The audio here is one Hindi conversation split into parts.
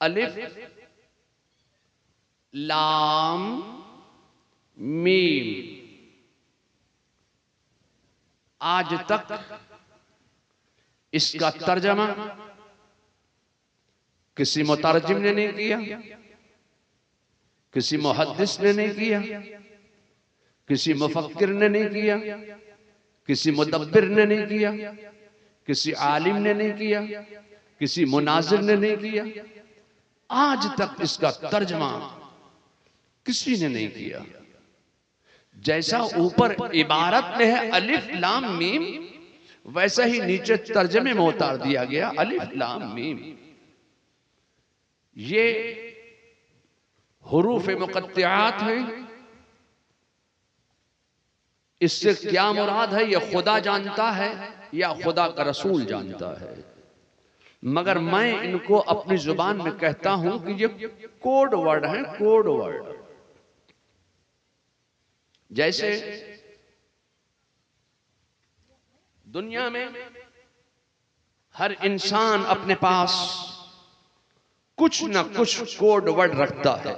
अलिफ लाम मीम। आज तक इसका तर्जमा किसी मुतरजिम ने नहीं किया, किसी मुहद्दिस ने नहीं किया, किसी मुफक्किर ने नहीं किया, किसी मुदब्बिर ने नहीं किया, किसी आलिम ने नहीं किया, किसी मुनाजिर ने नहीं किया। आज तक इसका तर्जमा किसी ने नहीं किया। जैसा ऊपर इबारत में है अलिफ लाम मीम, वैसा ही नीचे तर्जमे में उतार दिया गया अलिफ लाम मीम। ये हुरूफ मुक़त्तिआत हैं। इससे क्या मुराद है यह खुदा जानता है या खुदा का रसूल जानता है, मगर मैं इनको अपनी जुबान में कहता हूं कि ये कोड वर्ड है, कोड वर्ड। जैसे दुनिया में हर इंसान अपने पास कुछ न कुछ कोड वर्ड रखता है।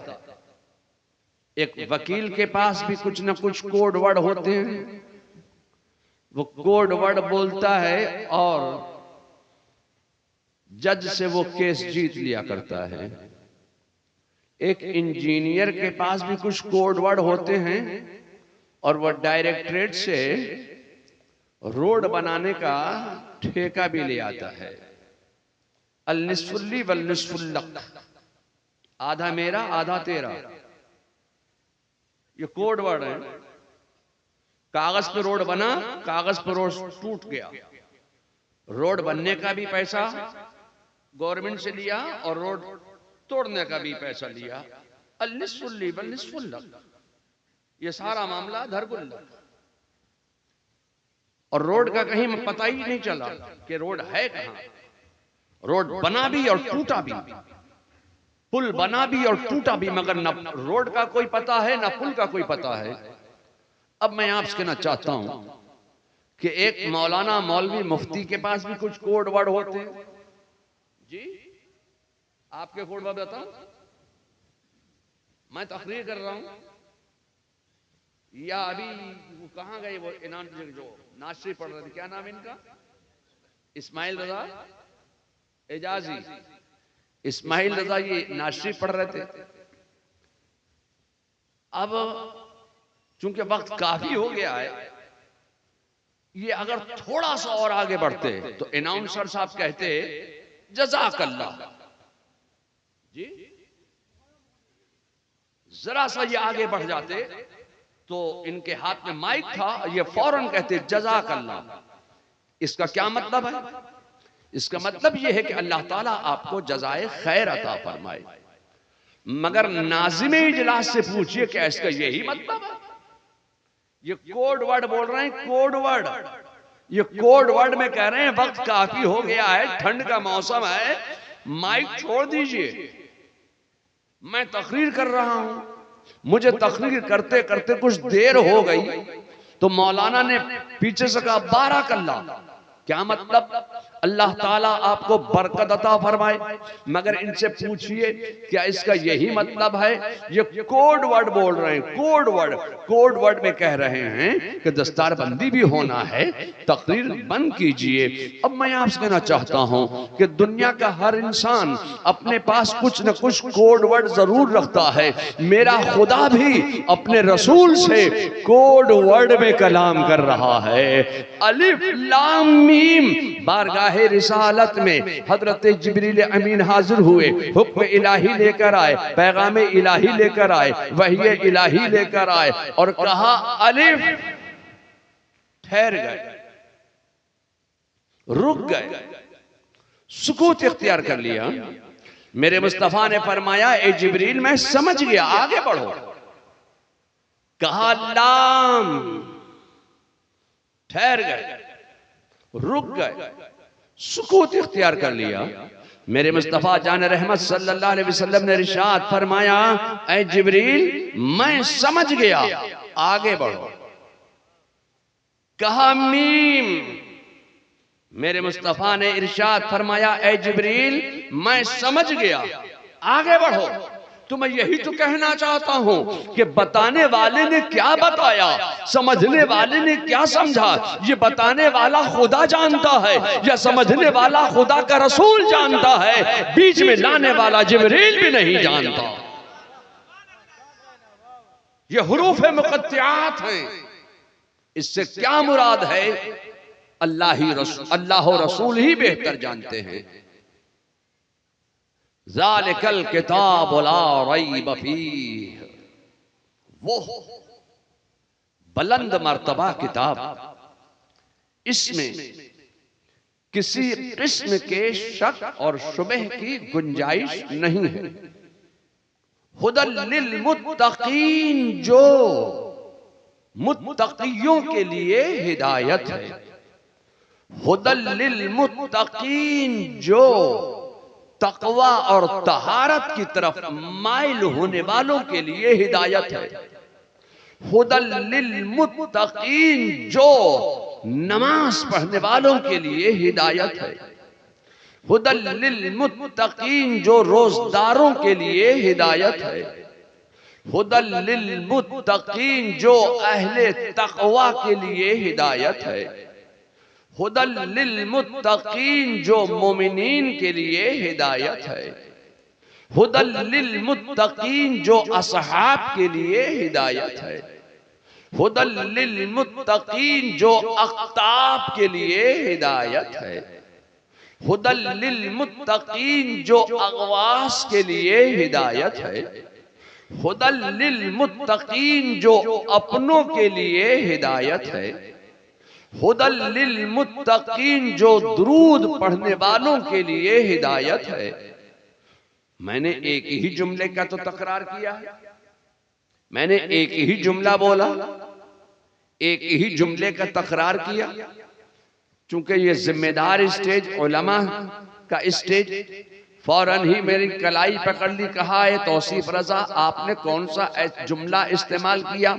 एक वकील के पास भी कुछ न कुछ कोड वर्ड होते हैं। वो कोड वर्ड बोलता है और जज से वो केस जीत लिया करता है। एक इंजीनियर के पास भी कुछ कोड वर्ड होते हैं और वह डायरेक्टरेट से रोड बनाने का ठेका भी ले आता है। अल निस्फुल्ली वल निस्फुल्लक, आधा मेरा आधा तेरा, ये कोड वर्ड है। कागज पे रोड बना, कागज पे रोड टूट गया, रोड बनने का भी पैसा गवर्नमेंट से लिया और रोड तोड़ने का भी पैसा लिया। अल निस्फुल्ली वल निस्फुल्लक, ये सारा मामला धरगुल्ला। और रोड का कहीं पता ही नहीं चला कि रोड है कहां। रोड बना भी और टूटा भी, पुल बना भी और टूटा भी, मगर न रोड का कोई पता है न पुल का कोई पता है। अब मैं आपसे कहना चाहता हूं कि एक मौलाना मौलवी मुफ्ती के पास भी कुछ कोड वर्ड होते हैं। जी आपके कोड वर्ड बताऊं? मैं तकरीर कर रहा हूं या अभी वो कहां गए, वो इनाम जो नाश्री पढ़ रहे थे, क्या नाम इनका, इस्माइल रजा एजाजी, इस्माइल रजा ये नाश्री पढ़ रहे थे। अब चूंकि वक्त काफी हो गया है, ये अगर थोड़ा सा और आगे बढ़ते तो अनाउंसर साहब कहते जज़ाकल्लाह जी, जरा सा ये आगे बढ़ जाते तो इनके हाथ में माइक था, ये फौरन कहते जज़ाकल्लाह। इसका क्या मतलब है? इसका मतलब यह है कि अल्लाह ताला आपको जज़ाए खैर अता फरमाए। मगर नाज़िमे इजलास से पूछिए क्या इसका यही मतलब है? ये कोड वर्ड बोल रहे हैं, कोड वर्ड। ये कोड वर्ड में कह रहे हैं वक्त काफी हो गया है, ठंड का मौसम है, माइक छोड़ दीजिए, मैं तकरीर कर रहा हूं। मुझे तकरीर करते करते कुछ देर हो गई तो मौलाना ने पीछे से कहा बारकल्लाह। क्या मतलब? अल्लाह ताला आपको बरकत अता फरमाए। मगर इनसे पूछिए क्या इसका यही मतलब है? ये कोड वर्ड बोल रहे हैं, कोड वर्ड। कोड वर्ड में कह रहे हैं कि दस्तारबंदी भी होना है, तकरीर बंद कीजिए। अब मैं आपसे कहना चाहता हूं कि दुनिया का हर इंसान अपने पास कुछ न कुछ कोड वर्ड जरूर रखता है। मेरा खुदा भी अपने रसूल से कोड वर्ड में कलाम कर रहा है। अलिफ लाम मीम, बारगाहे रिसालत में हजरत जिब्रील अमीन हाजिर हुए, हुक्म इलाही लेकर आए, पैगाम इलाही लेकर आए, वही इलाही लेकर आए और कहा अलिफ, ठहर गए, रुक गए, सुकूत इख्तियार कर लिया। मेरे मुस्तफा ने फरमाया ए जिब्रील मैं समझ गया, आगे बढ़ो। कहा लाम, ठहर गए, रुक गए, सुकूत इख्तियार कर लिया। मेरे मुस्तफा जान रहमत सल्लल्लाहु अलैहि वसल्लम ने इरशाद फरमाया ऐ जिब्रील मैं समझ गया, आगे बढ़ो। कहा मीम, मेरे मुस्तफा ने इरशाद फरमाया ऐ जिब्रील मैं समझ गया, आगे बढ़ो। तो मैं यही तो कहना चाहता हूं कि बताने वाले ने क्या बताया, समझने वाले ने क्या समझा, ये बताने वाला खुदा जानता है या समझने वाला खुदा का रसूल जानता है, बीच में लाने वाला जिब्रील भी नहीं जानता। ये हुरूफ मुक़त्तिआत हैं। इससे क्या मुराद है अल्लाह रसूल ही बेहतर जानते हैं। ज़ालिकल किताब ला रैब फीह, वो बुलंद मर्तबा किताब, इसमें किसी किस्म के शक और शुबह की गुंजाइश नहीं है। हुदल लिल मुत्तकीन, जो मुत्तकियों के लिए हिदायत है। हुदल लिल मुत्तकीन, जो तकवा और तहारत की तरफ माइल होने वालों के लिए हिदायत है। हुदल लिल मुत्तकीन, जो नमाज पढ़ने वालों के लिए हिदायत है। हुदल लिल मुत्तकीन, जो रोजदारों के लिए हिदायत है। हुदल लिल मुत्तकीन, जो अहले तकवा के लिए हिदायत है। हुदल लिल मुत्तकीन, जो मोमिनीन के लिए हिदायत है। हुदल लिल मुत्तकीन, जो असहाब के लिए हिदायत है। हुदल लिल मुत्तकीन, जो अख्ताब के लिए हिदायत है। हुदल लिल मुत्तकीन, जो अगवास के लिए हिदायत है। हुदल लिल मुत्तकीन, जो अपनों के लिए हिदायत है। हुदल लिल मुत्तकीन, जो दुरूद पढ़ने वालों के लिए हिदायत है। मैंने एक ही जुमले का तो तकरार किया है, मैंने एक ही जुमला बोला, एक ही जुमले का तकरार किया। चूंकि ये जिम्मेदार स्टेज उलमा का स्टेज, फौरन ही मेरी कलाई पकड़ ली, कहा है तौसीफ रजा आपने कौन सा जुमला इस्तेमाल किया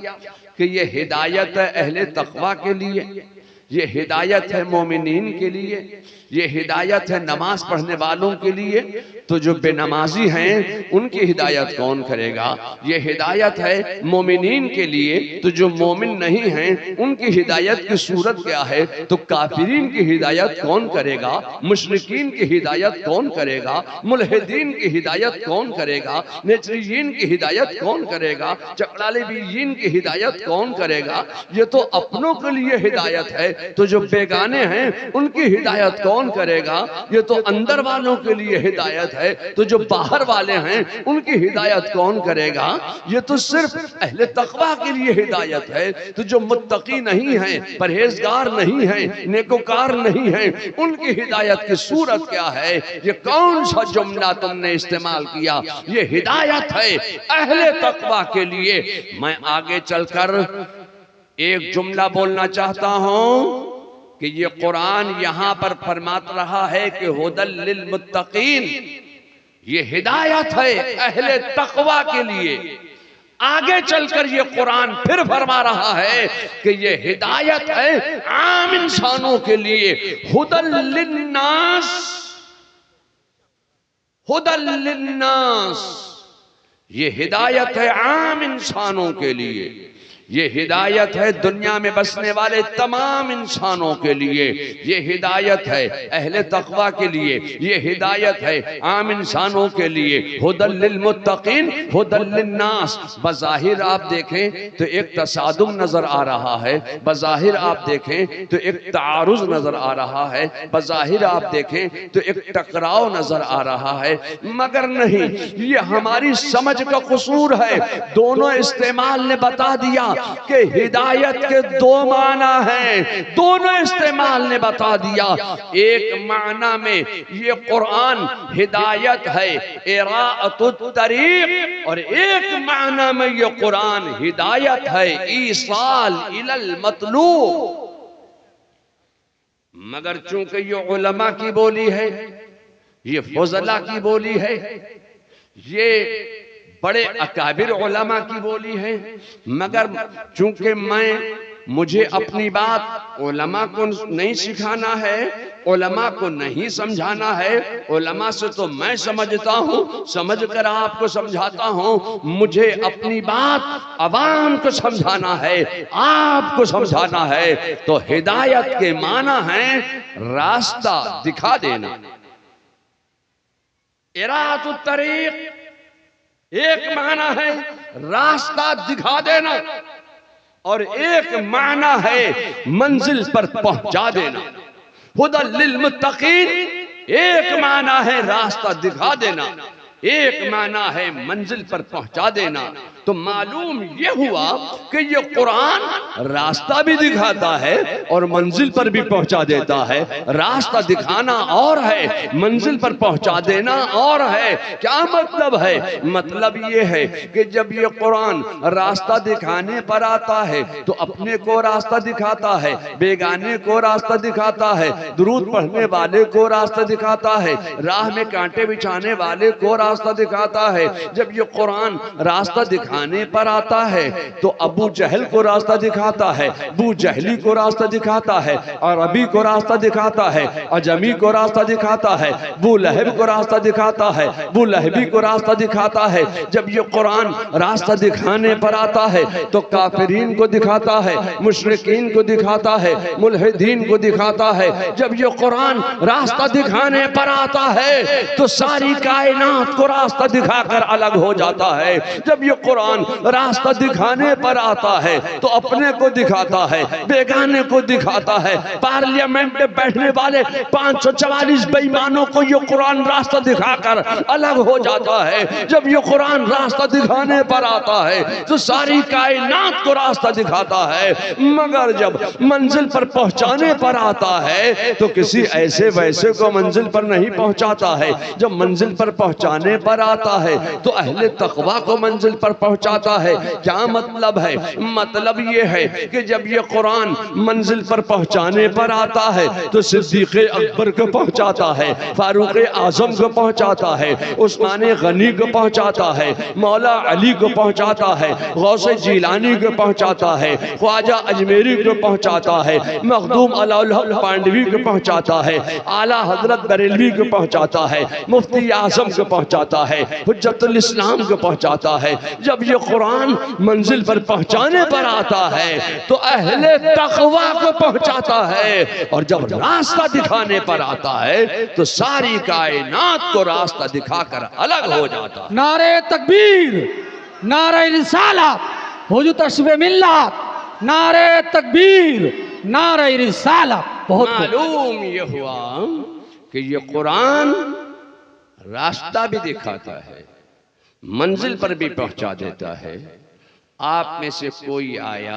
कि ये हिदायत है अहले तकवा के लिए, ये हिदायत है मोमिनीन के लिए, ये हिदायत है नमाज पढ़ने वालों के लिए। तो जो बेनमाजी हैं उनकी हिदायत कौन करेगा? ये हिदायत है मोमिनीन के लिए, तो जो मोमिन नहीं हैं उनकी हिदायत की सूरत क्या है? तो काफिरीन की हिदायत कौन करेगा? मुशरिकीन की हिदायत कौन करेगा? मुल्हिदीन की हिदायत कौन करेगा? नेचरीयीन की हिदायत कौन करेगा? चकड़ालेबीयीन की हिदायत कौन करेगा? ये तो अपनों के लिए हिदायत है, तो जो बेगाने हैं उनकी हिदायत कौन करेगा? ये तो अंदर वालों के लिए हिदायत है, तो जो बाहर वाले हैं उनकी हिदायत कौन करेगा? ये तो सिर्फ अहले तकवा के लिए हिदायत है। तो जो मुत्तकी नहीं है, परहेजगार नहीं है, नेकोकार नहीं है, उनकी हिदायत की सूरत क्या है? ये कौन सा जुमला तुमने इस्तेमाल किया? ये हिदायत है अहले तकवा के लिए। मैं आगे चलकर एक जुमला बोलना चाहता हूं कि ये कुरान यहां पर फरमाता रहा है कि हुदल लिल मुत्तकीन, ये हिदायत है अहले तकवा के लिए। आगे चलकर ये कुरान फिर फरमा रहा है कि ये हिदायत है आम इंसानों के लिए। हुदल लिन्नास, हुदल लिन्नास, ये हिदायत है आम इंसानों के लिए। ये हिदायत है दुनिया में बसने वाले तमाम इंसानों के लिए। ये हिदायत है अहले तकवा के लिए, ये हिदायत है आम इंसानों के लिए। हुदल लिल मुत्तकीन, हुदल लिन्नास। बज़ाहिर आप देखें तो एक तसादुम नजर आ रहा है, बज़ाहिर आप देखें तो एक तारुज नजर आ रहा है, बज़ाहिर आप देखें तो एक टकराव नजर आ रहा है, मगर नहीं, ये हमारी समझ का कसूर है। दोनों इस्तेमाल ने बता दिया कि हिदायत के दो माना हैं, दोनों इस्तेमाल ने बता दिया। एक माना में ये कुरान हिदायत है इराअतुत तरीक, और एक माना में ये कुरान हिदायत है ईसाल इलल मतलूब। मगर चूंकि ये उलमा की बोली है, ये फुज़ला की बोली है, ये बड़े अकाबिर उलमा की बोली है, मगर चूंकि मुझे अपनी बात उलमा को नहीं सिखाना है, उलमा को नहीं समझाना है, उलमा से तो मैं समझता हूं, समझ कर आपको समझाता हूं। मुझे अपनी बात अवाम को समझाना है, आपको समझाना है। तो हिदायत के माना है रास्ता दिखा देना। इरातुत तरीक एक माना है रास्ता दिखा देना, और एक माना है मंजिल पर पहुंचा देना। हुदल लिल मुत्तकीन एक माना है रास्ता दिखा देना, एक माना है मंजिल पर पहुंचा देना। तो मालूम यह हुआ कि ये कुरान रास्ता भी दिखाता है और मंजिल पर भी पहुंचा देता है। रास्ता दिखाना और है, मंजिल पर पहुंचा देना और है। क्या मतलब है? मतलब ये है कि जब ये कुरान रास्ता दिखाने पर आता है तो अपने को रास्ता दिखाता है, बेगाने को रास्ता दिखाता है, दुरूद पढ़ने वाले को रास्ता दिखाता है, राह में कांटे बिछाने वाले को रास्ता दिखाता है। जब ये कुरान रास्ता दिखाने पर आता है तो अबू जहल को रास्ता दिखाता है, अबू जहली को रास्ता दिखाता है, और अबी को रास्ता दिखाता है, अजमी को रास्ता दिखाता है, अबू लहब को रास्ता दिखाता है, अबू लहबी को रास्ता दिखाता है। जब ये कुरान रास्ता दिखाने पर आता है तो काफिरीन को दिखाता है, मुशरिकीन को दिखाता है, मुल्हिदीन को दिखाता है। जब ये कुरान रास्ता दिखाने पर आता है तो सारी कायनात को रास्ता दिखाकर अलग हो जाता है। जब ये कुरान रास्ता दिखाने पर आता है तो अपने को दिखाता है, बेगाने को दिखाता है। पार्लियामेंट में बैठने वाले 544 बेईमानों को ये कुरान रास्ता दिखाकर अलग हो जाता है। जब ये कुरान रास्ता दिखाने पर आता है तो सारी कायनात को रास्ता दिखाता है। मगर जब मंजिल पर पहुंचाने पर आता है तो किसी ऐसे वैसे को मंजिल पर नहीं पहुंचाता है। जब मंजिल पर पहुंचाने पर आता है तो अहले तकवा को मंजिल पर पहुंचाता है। क्या मतलब है? मतलब ये है कि जब ये कुरान मंजिल पर पहुंचाने पर आता है तो सिद्दीक़ अकबर को पहुंचाता है, फारूक आजम को पहुंचाता है, उस्मान गनी को पहुंचाता है, मौला अली को पहुंचाता है, गौसे जिलानी को पहुंचाता है, ख्वाजा अजमेरी को पहुंचाता है, मखदूम अलाउल हक पांडवी को पहुंचाता है, आला हजरत बरेलवी को पहुंचाता है, मुफ्ती आजम को पहुंचाता है, हुज्जतुल इस्लाम को पहुंचाता है। जब ये कुरान मंजिल पर पहुंचाने पर आता है तो अहले तकवा को पहुंचाता है, और जब रास्ता दिखाने पर आता है तो सारी कायनात को रास्ता दिखाकर अलग हो जाता है। नारे तकबीर, नारे रिसालत, हुजूर तशरीफ मिल्लत, नारे तकबीर, नारे रिसालत। बहुत मालूम ये हुआ कि ये कुरान रास्ता भी दिखाता है, मंजिल पर भी पहुंचा देता है। आप में से कोई आया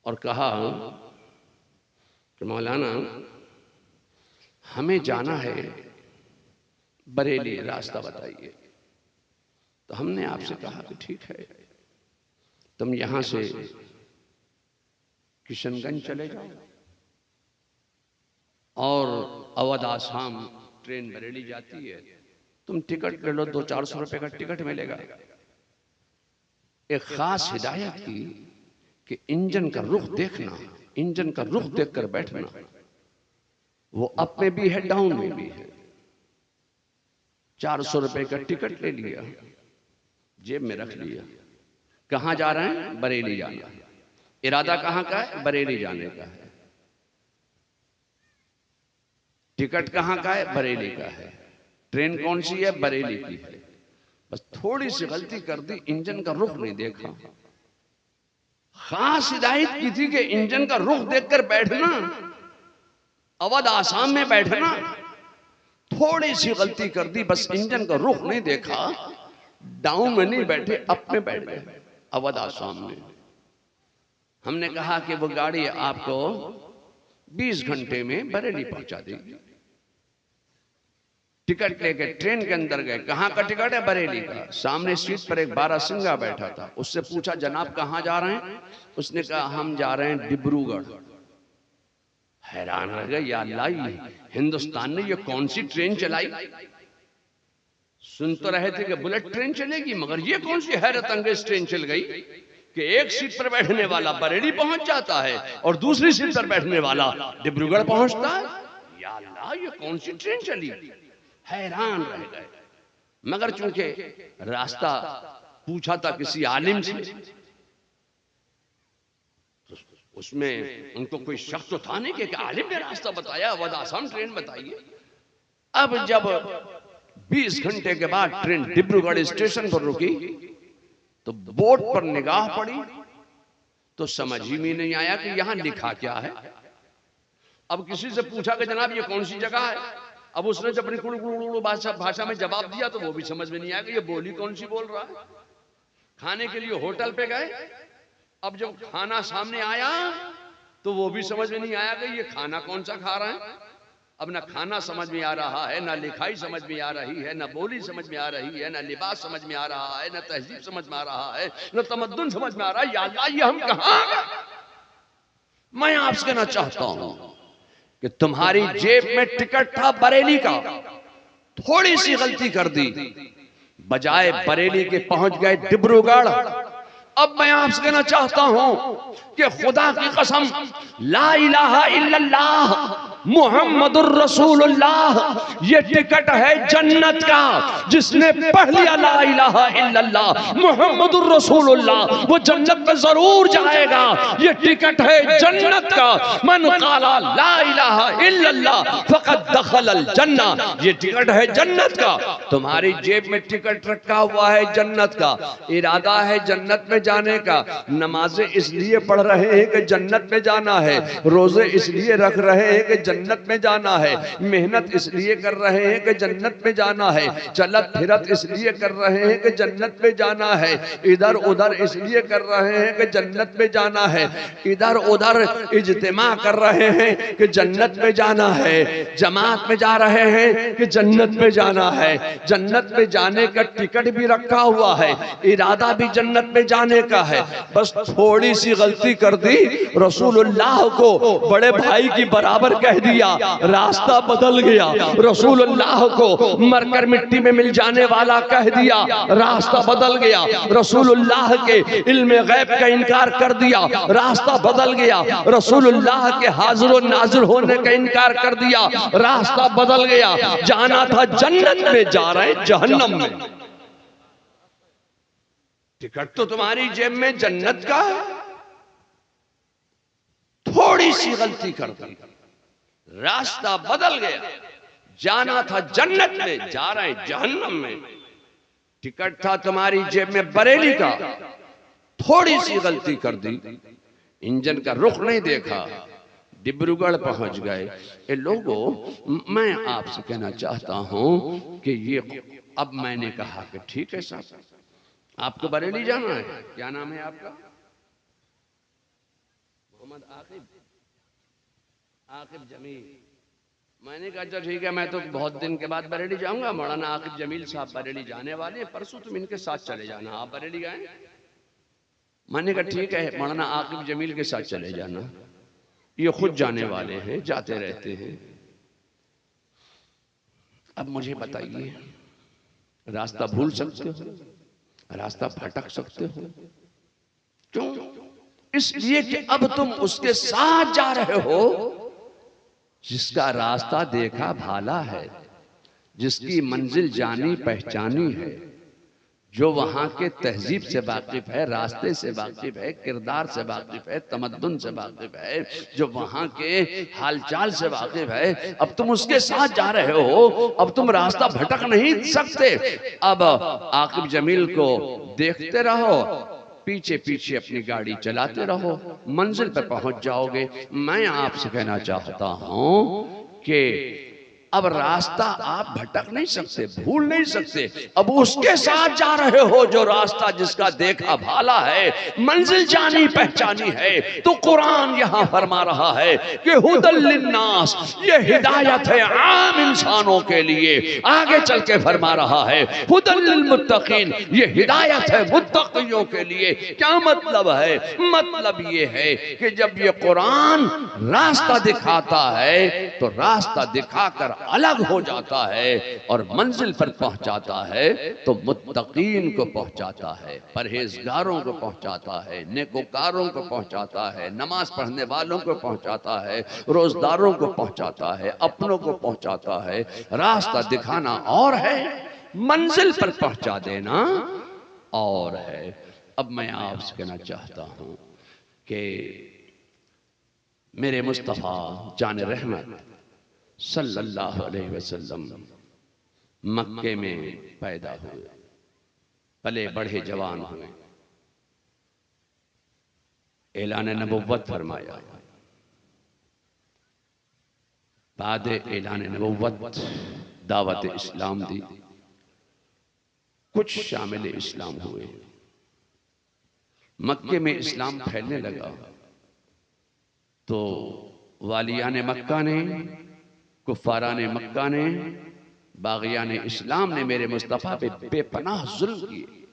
और कहा कि मौलाना हमें जाना है बरेली, रास्ता बताइए। तो हमने आपसे कहा कि ठीक है, तुम यहां से किशनगंज चले जाओ और अवध आसाम ट्रेन बरेली जाती है, तुम टिकट ले लो, 200-400 रुपए का टिकट मिलेगा। एक खास हिदायत की कि इंजन का रुख देखना, इंजन का रुख देखकर बैठना। वो अप में भी है, डाउन में भी है। 400 रुपए का टिकट ले लिया, जेब में रख लिया। कहां जा रहे हैं? बरेली जाना। इरादा कहां का है? बरेली जाने का है। टिकट कहां का है? बरेली का है। ट्रेन कौन सी है? बरेली की है। बस थोड़ी सी गलती कर दी, इंजन का रुख नहीं देखा। खास हिदायत की थी कि इंजन का रुख देखकर बैठना, अवध आसाम में बैठना। थोड़ी सी गलती कर दी, बस इंजन का रुख नहीं देखा, डाउन में नहीं बैठे, अप में बैठ गए, अवध आसाम में। हमने कहा कि वो गाड़ी आपको 20 घंटे में बरेली पहुंचा देगी। टिकट लेके ट्रेन के अंदर गए। कहां का टिकट है? बरेली का। सामने सीट पर एक बारासिंगा बैठा था। उससे पूछा, जनाब कहां जा रहे हैं? उसने कहा, हम जा रहे हैं डिब्रूगढ़। हैरान रह गए, या अल्लाह, हिंदुस्तान ने ये कौन सी ट्रेन चलाई? सुन तो रहे थे कि बुलेट ट्रेन चलेगी, मगर ये कौन सी हैरत अंगेज ट्रेन चल गई? कि एक सीट पर बैठने वाला बरेली पहुंच जाता है और दूसरी सीट पर बैठने वाला डिब्रूगढ़ पहुंचता है। या अल्लाह, ये कौन सी ट्रेन चली? हैरान रह गए। मगर चूंकि रास्ता पूछा था किसी आलिम से, तो उसमें उनको कोई शक तो था नहीं कि आलिम ने रास्ता बताया, अवध आसाम ट्रेन बताइए। अब जब 20 घंटे के बाद ट्रेन डिब्रूगढ़ स्टेशन पर रुकी तो बोर्ड पर निगाह पड़ी तो समझ ही में नहीं आया कि यहां लिखा क्या है। अब किसी से पूछा कि जनाब ये कौन सी जगह है? अब उसने जब अपनी कुड़ू भाषा में जवाब दिया तो वो भी समझ में नहीं आया कि ये बोली कौन सी बोल रहा है। खाने के लिए होटल पे गए, अब जब खाना सामने आया तो वो भी समझ में नहीं आया कि ये खाना कौन सा खा रहे हैं। अब ना खाना समझ में आ रहा है, ना लिखाई समझ में आ रही है, ना बोली समझ में आ रही है, ना लिबास समझ में आ रहा है, ना तहजीब समझ में आ रहा है, ना तमद्दुन समझ में आ रहा है। या अल्लाह, ये हम कहां आ गए? मैं आपसे कहना चाहता हूं कि तुम्हारी जेब में टिकट था बरेली का, थोड़ी सी गलती कर दी, बजाय बरेली के पहुंच गए डिब्रूगढ़। अब मैं आपसे कहना चाहता हूं कि खुदा की कसम, ला इलाहा इल्लल्लाह मुहम्मदुर रसूलुल्लाह, ये टिकट है जन्नत का। जिसने पढ़ लिया ला इलाहा इल्लल्लाह मुहम्मदुर रसूलुल्लाह, वो जन्नत में जरूर जाएगा। ये टिकट है जन्नत का। मन काला ला इलाहा इल्लल्लाह फकद दखलल जन्ना, ये टिकट है जन्नत का। तुम्हारी जेब में टिकट रखा हुआ है जन्नत का, इरादा है जन्नत में जाने का। नमाजें इसलिए पढ़ रहे हैं कि जन्नत में जाना है, रोजे इसलिए रख रहे हैं कि जन्नत में जाना है, मेहनत इसलिए कर रहे हैं कि जन्नत में जाना है, चलत फिरत इसलिए कर रहे हैं कि जन्नत में जाना है, इधर उधर इसलिए कर रहे हैं कि जन्नत में जाना है, इधर उधर इज्तिमा कर रहे हैं कि जन्नत में जाना है, जमात में जा रहे हैं कि जन्नत में जाना है। जन्नत में जाने का टिकट भी रखा हुआ है, इरादा भी जन्नत में जाने का है। बस थोड़ी सी गलती कर दी, रसूलुल्लाह को बड़े भाई की बराबर कह दिया, रास्ता बदल गया। रसूलुल्लाह को मरकर मिट्टी में मिल जाने वाला कह दिया, रास्ता बदल गया। रसूलुल्लाह के इल्मे गैब का इनकार कर दिया, रास्ता बदल गया। रसूलुल्लाह के हाजिर और नाजिर होने का इनकार कर दिया, रास्ता बदल गया। जाना था जन्नत में, जा रहे जहन्नम में। टिकट तो तुम्हारी जेब में जन्नत का है, थोड़ी सी गलती कर दी, रास्ता बदल गया। जाना था जन्नत में, जा रहे जहन्नम में। टिकट था तुम्हारी जेब में बरेली का, थोड़ी सी गलती कर दी, इंजन का रुख नहीं देखा, डिब्रूगढ़ पहुंच गए। ये लोगों, मैं आपसे कहना चाहता हूं कि ये, अब मैंने कहा कि ठीक है साहब, आपको बरेली जाना है, क्या नाम है आपका? मोहम्मद आकिब जमील। मैंने कहा अच्छा ठीक है, मैं तो बहुत दिन के बाद बरेली जाऊंगा। मौलाना आकिब जमील साहब बरेली जाने वाले हैं, परसों तुम इनके साथ चले जाना। आप बरेली गए? मैंने कहा ठीक है, मौलाना आकिब जमील के साथ चले जाना, ये खुद जाने वाले हैं, जाते रहते हैं। अब मुझे बताइए, रास्ता भूल सकते हो, रास्ता भटक सकते हो, क्यों? इसलिए कि अब तुम उसके साथ जा रहे हो जिसका रास्ता देखा भाला है, जिसकी मंजिल जानी पहचानी है, जो वहां के तहजीब से वाकिफ है, रास्ते से वाकिफ है, किरदार से वाकिफ है, तमद्दुन से वाकिफ है, जो वहां के हालचाल से वाकिफ है। अब तुम उसके साथ जा रहे हो, अब तुम रास्ता भटक नहीं सकते। अब आकिब जमील को देखते रहो, पीछे पीछे अपनी गाड़ी चलाते रहो, मंजिल पर पहुंच जाओगे। मैं आपसे कहना चाहता हूं कि अब रास्ता आप भटक नहीं सकते, भूल नहीं सकते। अब उसके साथ जा रहे हो जो रास्ता जिसका देखा भाला है, मंजिल जानी पहचानी है। तो कुरान यहां फरमा रहा है कि हुदल लिन्नास, ये हिदायत है आम इंसानों के लिए। आगे चल के फरमा रहा है हुदल लिलमुत्तकीन, ये हिदायत है मुत्तकियों के लिए। क्या मतलब है? मतलब ये है कि जब ये कुरान रास्ता दिखाता है तो रास्ता दिखाकर अलग हो जाता है और मंजिल पर पहुंचाता है तो मुत्तकीन को पहुंचाता है, परहेजगारों को पहुंचाता है, नेकोकारों को पहुंचाता है, नमाज पढ़ने वालों को पहुंचाता है, रोजदारों को पहुंचाता है, अपनों को पहुंचाता है। रास्ता दिखाना और है, मंजिल पर पहुंचा देना और है। अब मैं आपसे कहना चाहता हूं कि मेरे मुस्तफ़ा जान रहमत सल्लल्लाहु अलैहि वसल्लम मक्के में पैदा हुए, पले बढ़े जवान हुए, ऐलान नबुव्वत फरमाया। बाद ऐलान नबुव्वत दावत इस्लाम दी, कुछ शामिल इस्लाम हुए। मक्के में इस्लाम फैलने लगा तो वालियान मक्का ने, कुफारान मक्का ने, बागियान इस्लाम ने मेरे मुस्तफ़ा पे बेपनाह जुल्म किए।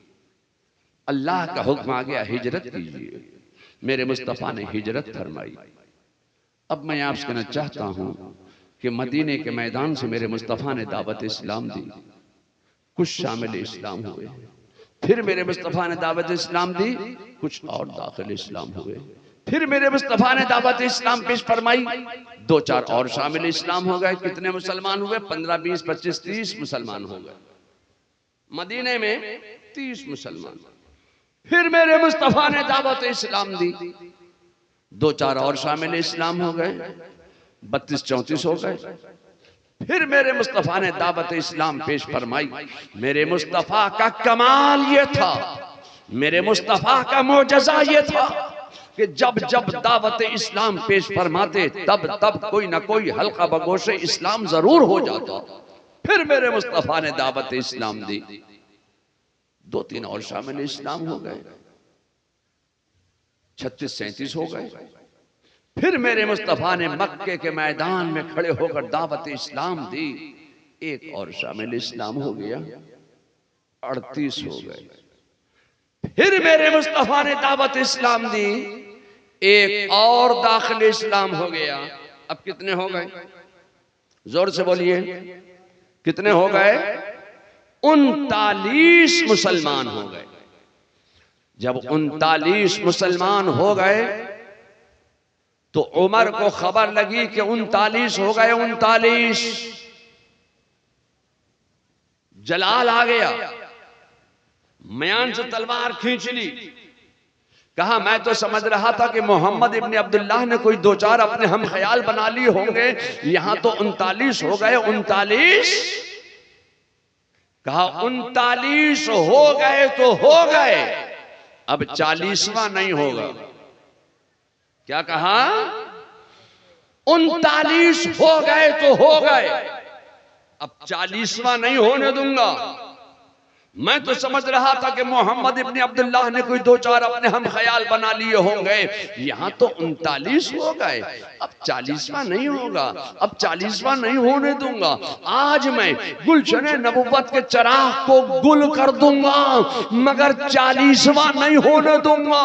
अल्लाह का हुक्म आ गया, हिजरत कीजिए। मेरे मुस्तफ़ा ने हिजरत फरमाई। अब मैं आपसे कहना चाहता हूं कि मदीने के मैदान से मेरे मुस्तफ़ा ने दावत इस्लाम दी, कुछ शामिल इस्लाम हुए। फिर मेरे मुस्तफ़ा ने दावत इस्लाम दी, कुछ और दाखिल इस्लाम हुए। फिर मेरे मुस्तफ़ा ने दावत इस्लाम पेश फरमाई, दो चार और शामिल इस्लाम हो गए। कितने मुसलमान हुए? 15, 20, 25, 30 मुसलमान हो गए मदीने में, 30 मुसलमान। फिर मेरे मुस्तफ़ा ने दावत इस्लाम दी, दो चार और शामिल इस्लाम हो गए, 32, 34 हो गए। फिर मेरे मुस्तफ़ा ने दावत इस्लाम पेश फरमाई। मेरे मुस्तफ़ा का कमाल ये था, मेरे मुस्तफ़ा का मोजज़ा ये था कि जब जब दावत इस्लाम पेश फरमाते तब तब कोई ना कोई हल्का बगोशे इस्लाम जरूर हो जाता। फिर मेरे मुस्तफ़ा ने दावत इस्लाम दी, 2-3 और शामिल इस्लाम हो गए, 36, 37 हो गए। फिर मेरे मुस्तफ़ा ने मक्के के मैदान में खड़े होकर दावत इस्लाम दी, एक और शामिल इस्लाम हो गया, 38 हो गए। फिर मेरे मुस्तफ़ा ने दावत इस्लाम दी, एक और दाखिल इस्लाम हो गया। अब कितने हो गए? जोर से बोलिए, कितने हो गए? 39 मुसलमान हो गए। जब 39 मुसलमान हो गए तो उमर को खबर लगी कि 39 हो गए, 39। जलाल आ गया, म्यान से तलवार खींच ली, कहा मैं तो समझ रहा था कि मोहम्मद इब्न अब्दुल्लाह ने कोई दो चार अपने हम ख्याल बना लिए होंगे, यहां तो 39 हो गए, 39। कहा 39 हो गए तो हो गए, अब 40वां नहीं होगा। क्या कहा? 39 हो गए तो हो गए, अब 40वां नहीं होने दूंगा। मैं तो समझ रहा था कि मोहम्मद इब्न अब्दुल्लाह ने कोई दो चार अपने हम ख्याल बना लिए होंगे, यहां तो 39 हो गए, अब 40वां नहीं होगा, अब 40वां नहीं होने दूंगा। आज मैं गुलशने नबुव्वत के चिराग को गुल कर दूंगा, मगर 40वां नहीं होने दूंगा।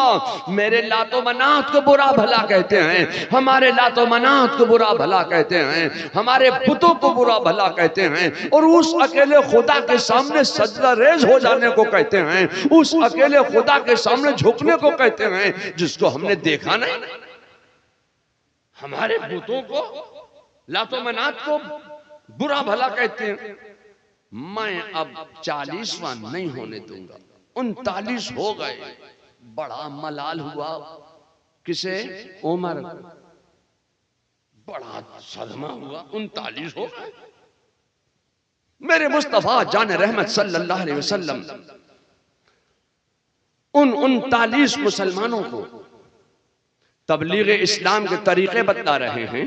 मेरे लातो मनात को बुरा भला कहते हैं, हमारे लातो मनात को बुरा भला कहते हैं, हमारे बुतों को बुरा भला कहते हैं, और उस अकेले खुदा के सामने सजदा हो जाने को कहते हैं, उस अकेले खुदा के सामने झुकने को कहते हैं जिसको हमने देखा नहीं। हमारे बुतों को, लातो मनात को बुरा भला कहते हैं। मैं अब 40वां नहीं होने दूंगा। 39 हो गए, बड़ा मलाल हुआ। किसे? उमर। बड़ा सदमा हुआ, 39 हो गए। मेरे मुस्तफ़ा जान रहमत सल्लल्लाहु अलैहि वसल्लम उन 39 मुसलमानों को तबलीग इस्लाम के तरीके बता रहे हैं।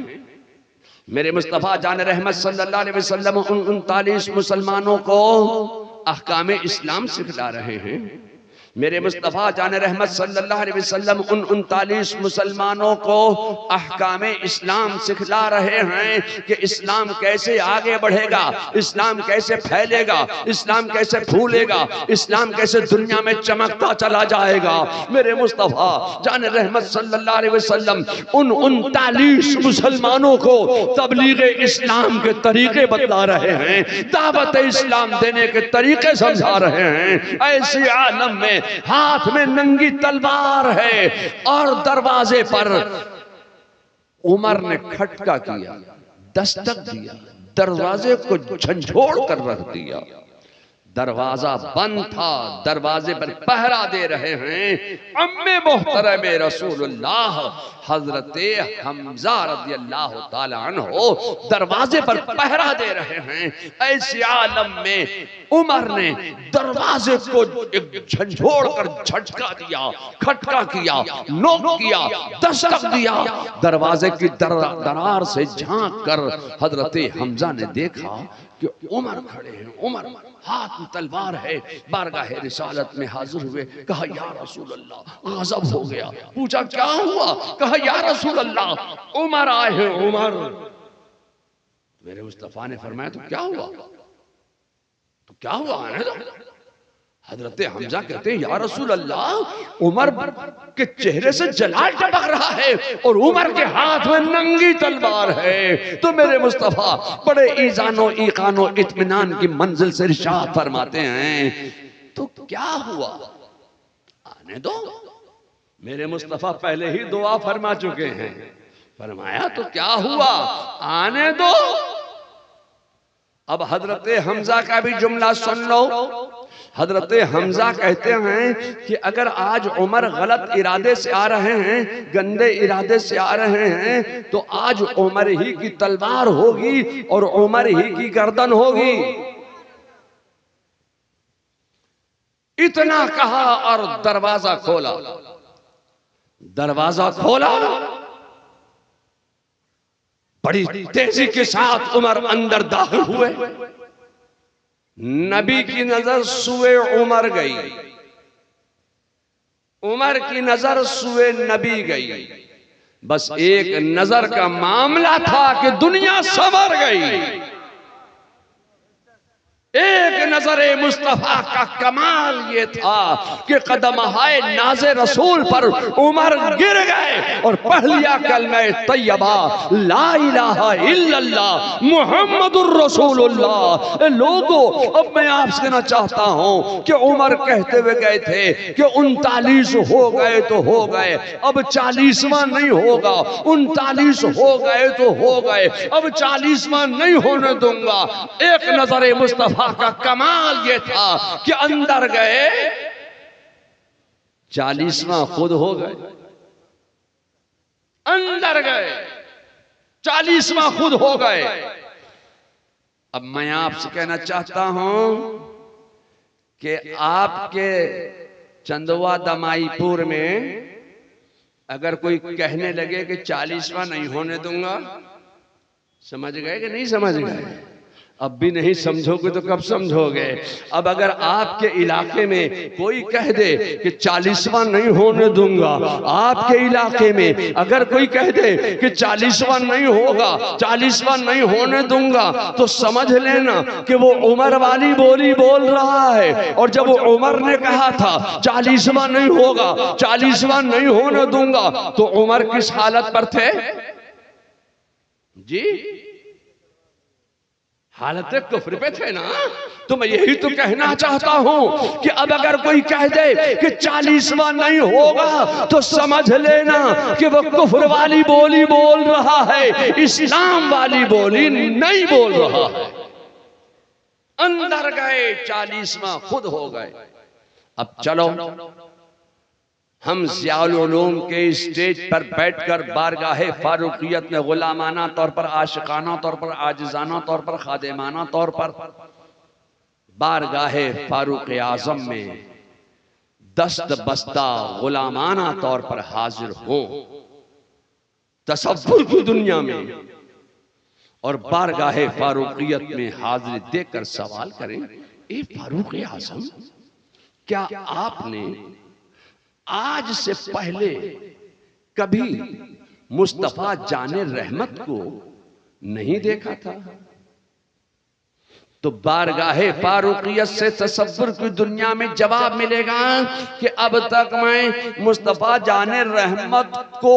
मेरे मुस्तफ़ा जान रहमत सल्लल्लाहु अलैहि वसल्लम उन 39 मुसलमानों को अहकाम इस्लाम सिखला रहे हैं। मेरे मुस्तफ़ा जान रहमत सल्लल्लाहु अलैहि वसल्लम उन 39 मुसलमानों को अहकाम इस्लाम सिखला रहे हैं कि इस्लाम कैसे आगे बढ़ेगा, इस्लाम कैसे फैलेगा, इस्लाम कैसे फूलेगा, इस्लाम कैसे दुनिया में चमकता चला जाएगा। मेरे मुस्तफ़ा जान रहमत सल्लल्लाहु अलैहि वसल्लम उन 39 मुसलमानों को तबलीग इस्लाम के तरीके बतला रहे हैं, दावत इस्लाम देने के तरीके समझा रहे हैं। ऐसे आलम में हाथ में नंगी तलवार है और दरवाजे पर उमर ने खटका किया, दस्तक दिया, दरवाजे को झंझोड़ कर रख दिया। दरवाजा बंद था, दरवाजे पर पहरा दे रहे हैं अम्मे मोहतरम रसूलुल्लाह हजरते हमजा रज़ियल्लाहु ताला अन्हु दरवाजे पर पहरा दे रहे हैं। ऐसे आलम में उमर ने दरवाजे को एक झंझोड़ कर झटका दिया, खटका किया, नोक किया, दस्तक दिया। दरवाजे की दरार से झांक कर हजरते हमजा ने देखा कि उमर खड़े हैं। उमर हाथ में तलवार है, बारगाह रिसालत में हाजिर हुए। कहा या रसूल अल्लाह, गज़ब हो गया। पूछा क्या हुआ? कहा या रसूल अल्लाह उमर आए हैं, उमर। मेरे मुस्तफा ने फरमाया तो क्या हुआ? तो क्या हुआ? आने दो। हजरत हमजा कहते हैं या रसूल अल्लाह उमर के चेहरे से जलाल टपक रहा है और उमर के हाथ में नंगी तलवार है। तो मेरे मुस्तफा बड़े ईजानो ईकानो इत्मीनान की मंजिल से इरशाद फरमाते हैं तो क्या हुआ? आने दो। मेरे मुस्तफा पहले ही दुआ फरमा चुके हैं। फरमाया तो क्या हुआ? आने दो। अब हजरत हमजा का भी जुमला सुन लो। हजरत हमजा कहते हैं कि अगर आज उमर गलत इरादे से आ रहे हैं, गंदे इरादे से आ रहे हैं, तो आज उमर ही की तलवार होगी और उमर ही की गर्दन होगी। इतना कहा और दरवाजा खोला। दरवाजा खोला, बड़ी तेजी के साथ उमर अंदर दाखिल हुए। नबी की नजर सुए उमर गई, उमर की नजर सुए नबी गई। बस एक नजर का मामला था कि दुनिया संवर गई। एक नजरे मुस्तफा का कमाल ये था कि कदम-ए नाज़े रसूल पर उमर गिर गए और पढ़ लिया कलमा तैयबा ला इलाहा इल्लल्लाह मुहम्मदुर रसूलुल्लाह। लोगों, अब मैं आपसे कहना चाहता हूं कि उमर कहते हुए गए थे कि 39 हो गए तो हो गए, अब 40वां नहीं होगा। 39 हो गए तो हो गए, अब 40वां नहीं होने दूंगा। एक नजरे मुस्तफा का कमाल ये था कि अंदर गए, 40वां खुद हो गए। अंदर गए, 40वां खुद हो गए। अब मैं आपसे कहना चाहता हूं कि आपके चंदवा दमाईपुर में अगर कोई कहने लगे कि 40वां नहीं होने दूंगा, समझ गए कि नहीं समझ गए? अब भी नहीं समझोगे तो कब समझोगे? अब अगर आपके इलाके में कोई कह दे कि 40वां नहीं होने दूंगा, आपके इलाके में अगर कोई कह दे कि 40वां नहीं होगा, 40वां नहीं होने दूंगा, तो समझ लेना कि वो उमर वाली बोली बोल रहा है। और जब वो उमर ने कहा था 40वां नहीं होगा, 40वां नहीं होने दूंगा, तो उमर किस हालत पर थे जी? हालत कुफ्र पे थे ना। तो मैं यही तो कहना चाहता हूं कि अब अगर कोई कह दे कि 40वां नहीं होगा, तो समझ लेना कि वो कुफ्र वाली बोली बोल रहा है, इस्लाम वाली बोली नहीं बोल रहा है। अंदर गए, 40वां खुद हो गए। अब चलो हम ज़ियाउल उलूम के स्टेज पर बैठकर बारगाहे फारूकियत में गुलामाना तौर पर, आशिकाना तौर पर, आजिजाना तौर पर, खादिमाना तौर पर बारगाहे फारूक आजम में दस्त बस्ता गुलामाना तौर पर हाजिर हो तसव्वुर की दुनिया में, और बारगाहे फारूकियत में हाजिर देकर सवाल करें, ए फारूक आजम, क्या आपने आज से पहले कभी मुस्तफा जाने रहमत को नहीं देखा था? तो बारगाहे फारूकियत से तसव्वुर की दुनिया में जवाब मिलेगा कि अब तक मैं मुस्तफा जाने रहमत को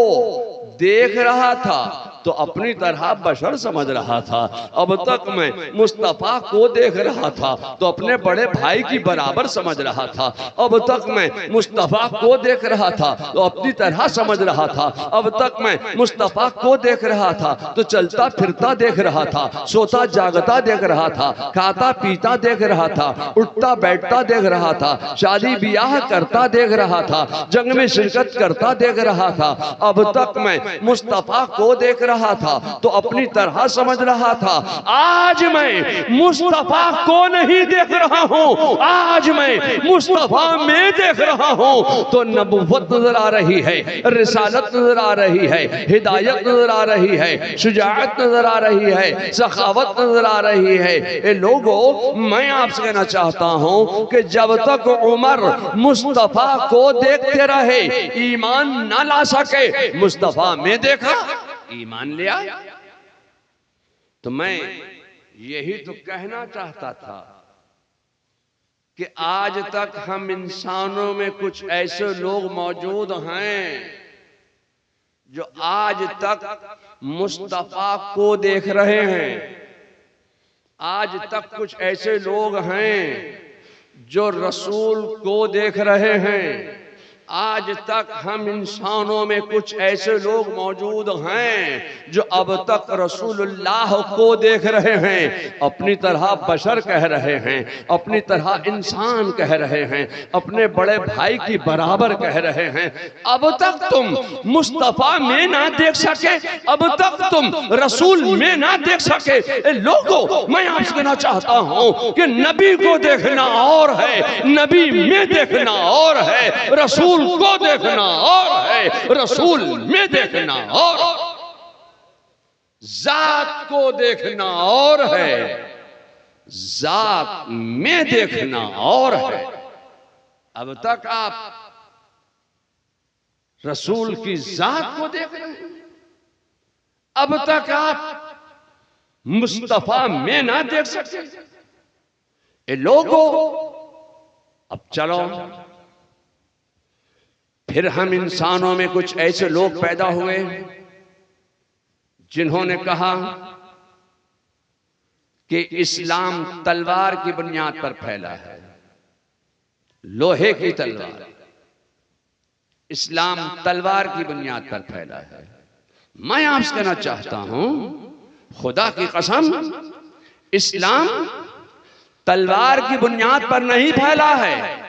देख रहा था तो अपनी तरह बशर समझ रहा था। अब तक मैं मुस्तफा को देख रहा था तो अपने बड़े भाई की बराबर समझ रहा था। अब तक मैं मुस्तफा को देख रहा था तो अपनी तरह समझ रहा था। अब तक मैं मुस्तफा को देख रहा था तो चलता फिरता देख रहा था, सोता जागता देख रहा था, खाता पीता देख रहा था, उठता बैठता देख रहा था, शादी ब्याह करता देख रहा था, जंग में शिरकत करता देख रहा था। अब तक मैं मुस्तफा को देख रहा था तो अपनी तरह समझ रहा था। आज मैं मुस्तफा को नहीं देख रहा हूं, आज मैं मुस्तफा में देख रहा हूं। तो नबुव्वत नजर आ रही है, रिसालत नजर आ रही है, हिदायत नजर आ रही है, शुजाअत नजर आ रही है, सखावत नजर आ रही है। ए लोगों, मैं आपसे कहना चाहता हूं कि जब तक उमर मुस्तफा को देखते रहे ईमान ना ला सके, मुस्तफा में देखा ईमान लिया। तो मैं यही तो कहना चाहता था कि आज तक हम इंसानों में कुछ ऐसे लोग मौजूद हैं जो आज तक मुस्तफा को देख रहे हैं। आज तक कुछ ऐसे लोग हैं जो रसूल को देख रहे हैं। आज तक हम इंसानों में कुछ ऐसे लोग मौजूद हैं जो अब तक रसूलुल्लाह को देख रहे हैं। अपनी तरह बशर कह रहे हैं, अपनी तरह इंसान कह रहे हैं, अपने बड़े भाई की बराबर कह रहे हैं। अब तक तुम मुस्तफा में ना देख सके, अब तक तुम रसूल में ना देख सके। लोगों, मैं आपसे कहना चाहता हूं कि नबी को देखना और है, नबी में देखना और है, रसूल को देखना और है, रसूल में देखना और, जात को देखना और है, जात में देखना और है। अब तक आप रसूल की जात को देख रहे हैं, अब तक आप मुस्तफा में ना देख सकते। ये लोगों, अब चलो फिर हम इंसानों में कुछ ऐसे लोग पैदा हुए जिन्होंने कहा कि इस्लाम तलवार की बुनियाद पर फैला है, लोहे की तलवार, इस्लाम तलवार की बुनियाद पर फैला है। मैं आपसे कहना चाहता हूं, खुदा की कसम, इस्लाम तलवार की बुनियाद पर नहीं फैला है।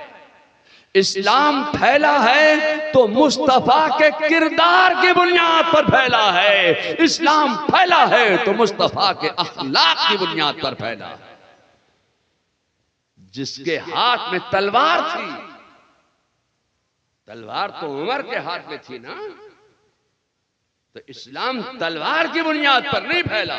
इस्लाम फैला है तो मुस्तफा के किरदार की बुनियाद पर फैला है। इस्लाम फैला है तो मुस्तफा के अखलाक की बुनियाद पर फैला है। जिसके हाथ में तलवार थी, तलवार तो उमर के हाथ में थी ना, तो इस्लाम तलवार की बुनियाद पर नहीं फैला।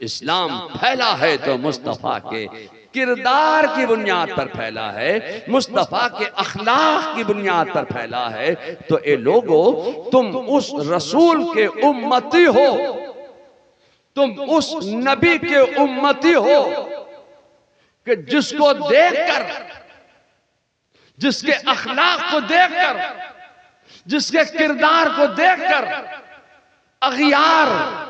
इस्लाम फैला है तो मुस्तफा के किरदार की बुनियाद पर फैला है, मुस्तफा के अखलाक की बुनियाद पर फैला है। तो ए लोगों, तुम उस रसूल के उम्मती हो, तुम उस नबी के उम्मती हो कि जिसको देखकर, जिसके अखलाक को देखकर, जिसके किरदार को देखकर अगियार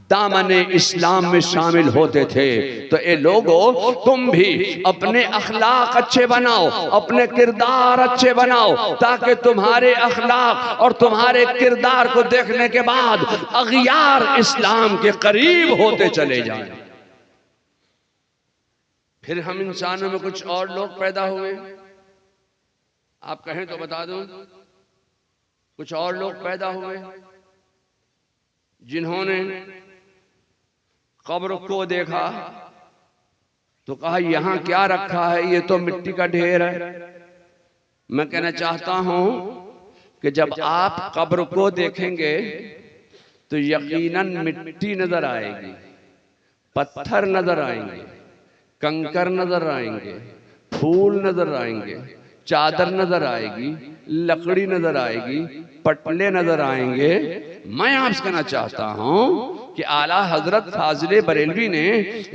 दामने इस्लाम में शामिल होते थे। तो ए लोगों, तुम भी अपने अखलाक अच्छे बनाओ, अपने किरदार अच्छे बनाओ, ताकि तुम्हारे अखलाक और तुम्हारे किरदार को देखने के बाद अगियार इस्लाम के करीब होते चले जाएं। फिर हम इंसानों में कुछ और लोग पैदा हुए, आप कहें तो बता दूं। कुछ और लोग पैदा हुए जिन्होंने कब्र को देखा तो कहा यहां क्या रखा है, ये तो मिट्टी का ढेर है। मैं कहना चाहता हूं कि जब आप कब्र को देखेंगे तो यकीनन मिट्टी नजर आएगी, पत्थर नजर आएंगे, कंकर नजर आएंगे, फूल नजर आएंगे, चादर नजर आएगी, लकड़ी नजर आएगी, पटले नजर आएंगे। मैं आपसे कहना चाहता हूं कि आला हजरत फाजिले बरेलवी ने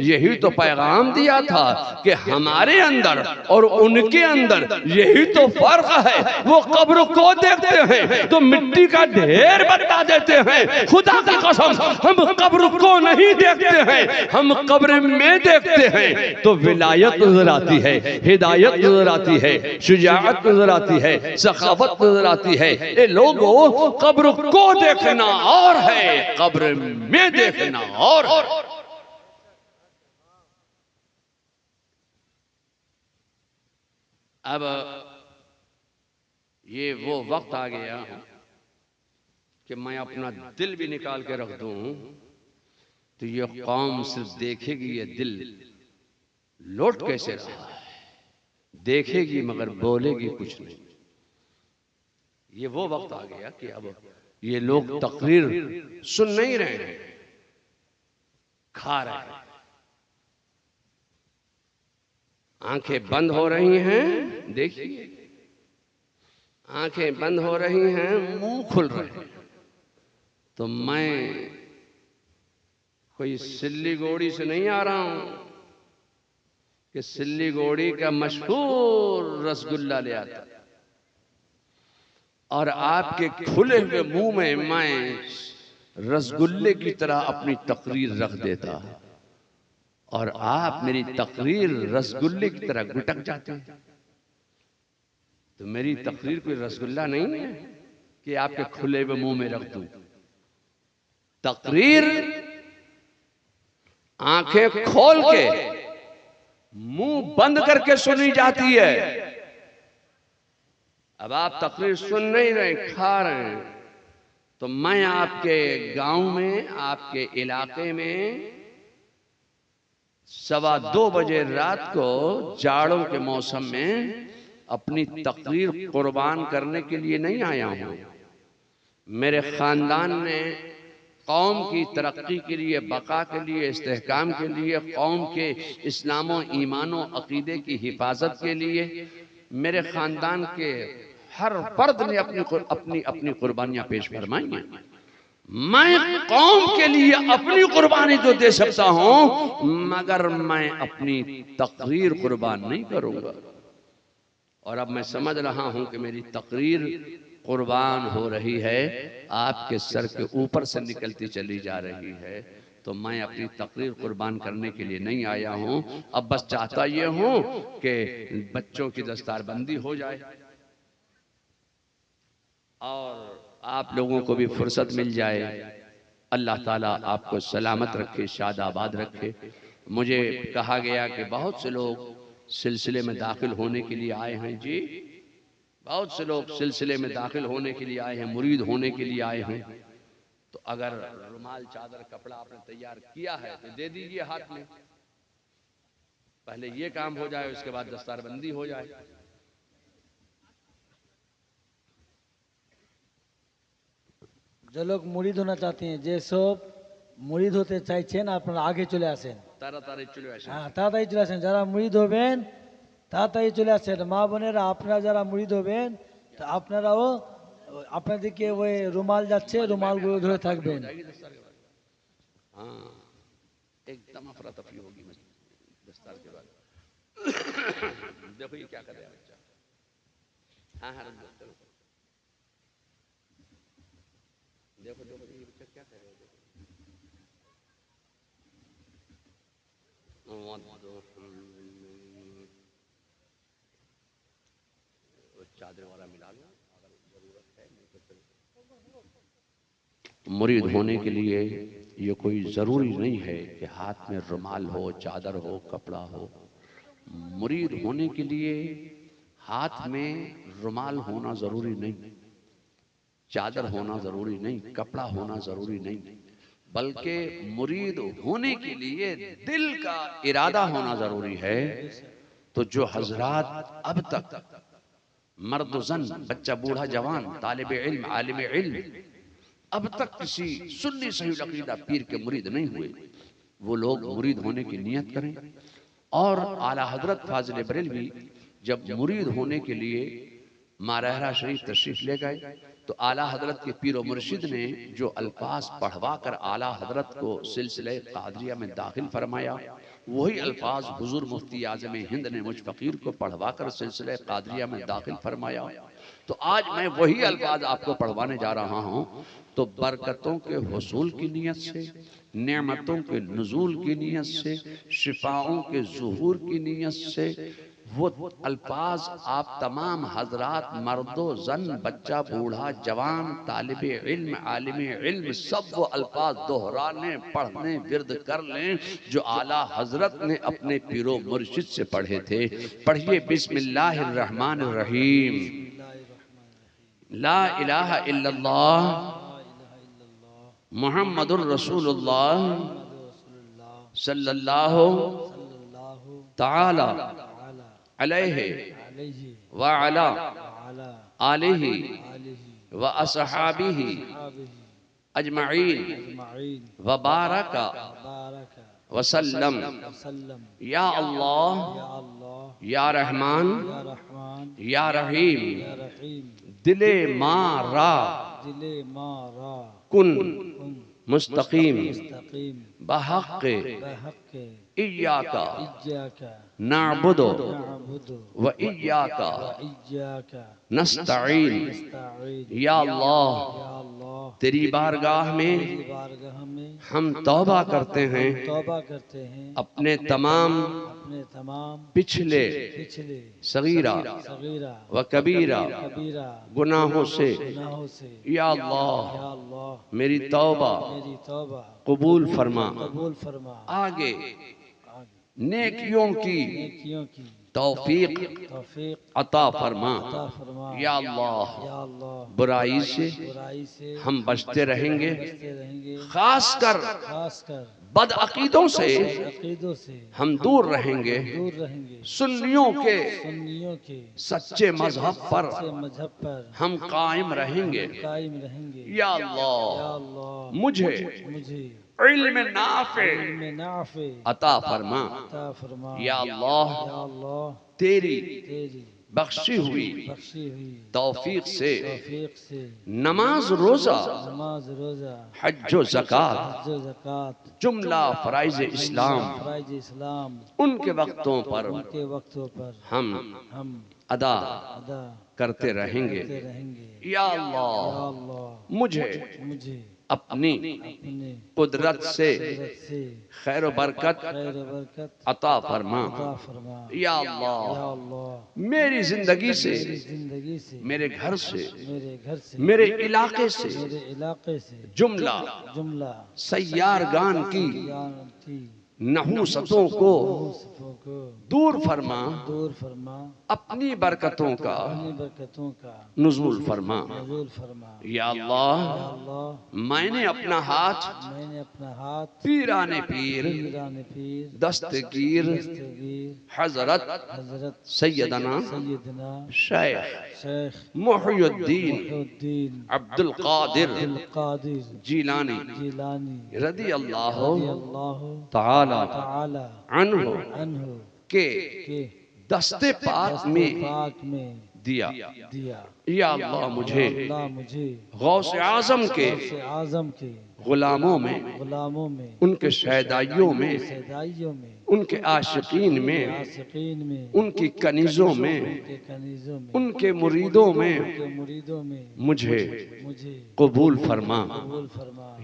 यही तो पैगाम दिया था कि हमारे अंदर और उनके अंदर यही तो फर्क है। वो कब्र को देखते हैं तो मिट्टी का ढेर बता देते हैं, खुदा की कसम हम कब्र को नहीं देखते हैं, हम कब्र में देखते हैं तो विलायत नजर आती है, हिदायत नजर आती है, शुजाअत नजर आती है, सखावत नजर आती है। ये लोगों, कब्र को देखना और है, कब्र में देखना और है। अब ये वो वक्त आ गया कि मैं अपना दिल भी निकाल के रख दूं तो ये कौम सिर्फ देखेगी, ये दिल लौट कैसे रहा है, देखेगी मगर बोलेगी कुछ नहीं। ये वो वक्त आ गया कि अब ये लोग तकरीर सुन नहीं रहे हैं, खा रहे हैं। आंखें बंद हो रही हैं, देखिए आंखें बंद हो रही हैं, मुंह खुल रहे हैं। तो मैं कोई सिल्ली गोड़ी से नहीं आ रहा हूं कि सिल्ली गोड़ी का मशहूर रसगुल्ला ले आता और आपके खुले हुए मुंह में मैं रसगुल्ले की तरह अपनी तकरीर रख देता और आप मेरी तकरीर रसगुल्ले की तरह गुटक जाते हैं। तो मेरी तकरीर कोई रसगुल्ला नहीं है कि आपके खुले हुए मुंह में रख दूं। तकरीर आंखें खोल के मुंह बंद करके सुनी जाती है। अब आप तकरीर सुन नहीं रहे, खा रहे हैं। तो मैं आपके गांव में, आपके इलाके में 2:15 बजे रात को जाड़ों के मौसम में अपनी तकरीर कुर्बान करने के लिए नहीं आया हूं। मेरे खानदान ने कौम की तरक्की के लिए, बका के लिए, इस्तेहकाम के लिए, कौम के इस्लामो ईमानो अकीदे की हिफाजत के लिए मेरे खानदान के हर फर्द ने अपनी कुर्बानियां पेश फरमाई हैं। मैं कौम के लिए अपनी कुर्बानी तो दे सकता हूं मगर मैं अपनी तकरीर कुर्बान नहीं करूंगा। और अब मैं समझ रहा हूं कि मेरी तकरीर कुर्बान हो रही है, आपके सर के ऊपर से निकलती चली जा रही है। तो मैं अपनी तकरीर कुर्बान करने के लिए नहीं आया हूं। अब बस चाहता ये हूं कि बच्चों की दस्तारबंदी हो जाए और आप लोगों को भी फुर्सत मिल जाए। अल्लाह ताला आपको सलामत रखे, शादाबाद रखे। मुझे कहा गया कि बहुत से लोग सिलसिले में दाखिल होने के लिए आए हैं। जी, बहुत से लोग सिलसिले में दाखिल होने के लिए आए हैं, मुरीद होने के लिए आए हैं। तो अगर रुमाल, चादर, कपड़ा आपने तैयार किया है तो दे दीजिए हाथ में। पहले ये काम हो जाए, उसके बाद दस्तारबंदी हो जाए। जो लोग मुरीद होना चाहते हैं, जे सब मुरीद होते চাইছেন আপনারা আগে চলে আসেন। তাড়াতাড়ি চলে আসেন। হ্যাঁ, তাড়াতাড়ি চলে আসেন। যারা মুরিদ হবেন তাড়াতাড়ি চলে আসেন। মা বোনেরা, আপনারা যারা মুরিদ হবেন তো আপনারাও আপনাদেরকে ওই রুমাল যাচ্ছে, রুমালগুলো ধরে থাকবেন। हाँ, एकदम अफरा तफरी होगी दस्तार के बाद। देखो ये क्या कर रहा है बच्चा। हाँ हाँ, देखो देखो ये बच्चा क्या कर रहा है। चादर वाला मिला लो अगर जरूरत है, नहीं तो फिर। मुरीद होने के लिए ये कोई जरूरी नहीं है कि हाथ में रुमाल हो, चादर हो, कपड़ा हो। मुरीद होने के लिए हाथ में रुमाल होना जरूरी नहीं, चादर होना जरूरी नहीं, कपड़ा होना जरूरी नहीं, बल्कि मुरीद होने के लिए दिल का इरादा होना जरूरी है। तो जो हजरात अब तक मर्द जन, बच्चा, बूढ़ा, जवान, तालिब इल्म, आलिम इल्म अब तक किसी सुन्नी सही अकीदा पीर के मुरीद नहीं हुए, वो लोग मुरीद होने की नियत करें। और आला हजरत फाजिल बरेलवी जब मुरीद होने के लिए मारहरा शरीफ तशरीफ ले गए तो आला हजरत के पीर मुर्शिद ने जो अल्फाज पढ़वा कर आला हजरत को सिलसिले कादरिया में दाखिल फरमाया, वही अल्फाज हुजूर मुफ्ती आजम हिंद ने मुझ फकीर को पढ़वा कर सिलसिले कादरिया में दाखिल फरमाया। तो आज मैं वही अल्फाज आपको पढ़वाने जा रहा हूँ। तो बरकतों के हुसूल की नीयत से, नेमतों के नुज़ूल की नीयत से, शिफाओं के ज़ुहूर की नीयत से वो अल्फाज आप तमाम हजरात, मर्दो जन, बच्चा बूढ़ा जवान, तालिबे इल्म, आलिमे इल्म, सब वो अल्फाज दोहराने, पढ़ने, विर्द कर लें जो आला हजरत ने अपने पीरो मुर्शिद से पढ़े थे। पढ़िए बिस्मिल्लाहिर रहमानिर रहीम। ला इलाहा इल्लल्लाह मुहम्मदुर रसूलुल्लाह सल्लल्लाहु ताला अलैहि व अला आलिहि व असहाबिहि अजमईन व बारका वसल्लम। या अल्लाह या रहमान या रहीम दिले मारा कुन मुस्तकीम बहक़ इय्याका नअबुदु व इय्याका नस्तईन। या अल्लाह तेरी बारगाह में हम तौबा करते हैं अपने तमाम पिछले सगीरा व कबीरा गुनाहों से। या अल्लाह मेरी तौबा कबूल फरमा। आगे नेकियों की तौफीक अता फरमा। या अल्लाह बुराई से हम बचते रहेंगे, खासकर बदअकीदों से हम दूर रहेंगे। सुन्नियों के सच्चे मजहब पर हम कायम रहेंगे। या अल्लाह मुझे इल्म नाफे अता फरमा। या अल्लाह तेरी बख्शी हुई तौफीक से नमाज रोजा, हज्जो ज़कात, जुमला फराइज इस्लाम उनके वक्तों पर हम अदा करते रहेंगे। या अल्लाह मुझे अपनी कुदरत से खैर बरकत अता फरमा। या अल्लाह मेरी जिंदगी से, मेरे घर से, मेरे इलाके से जुमला सैयारगान की नहूसतों को दूर फरमा, अपनी बरकतों का नुज़ूल फरमा। या अल्लाह मैंने अपना हाथ पीराने पीर दस्तगीर हजरत सैयदना शेख मुहियुद्दीन अब्दुल कादिर जीलानी रदी अल्लाह ताला अन्हु के दस्ते पाक में दिया। या अल्लाह मुझे गौसे आजम के गुलामों में, उनके शहदाइयों में, उनके आशिकीन में, उनकी कनीजों में, उनके मुरीदों में मुझे कबूल फरमा।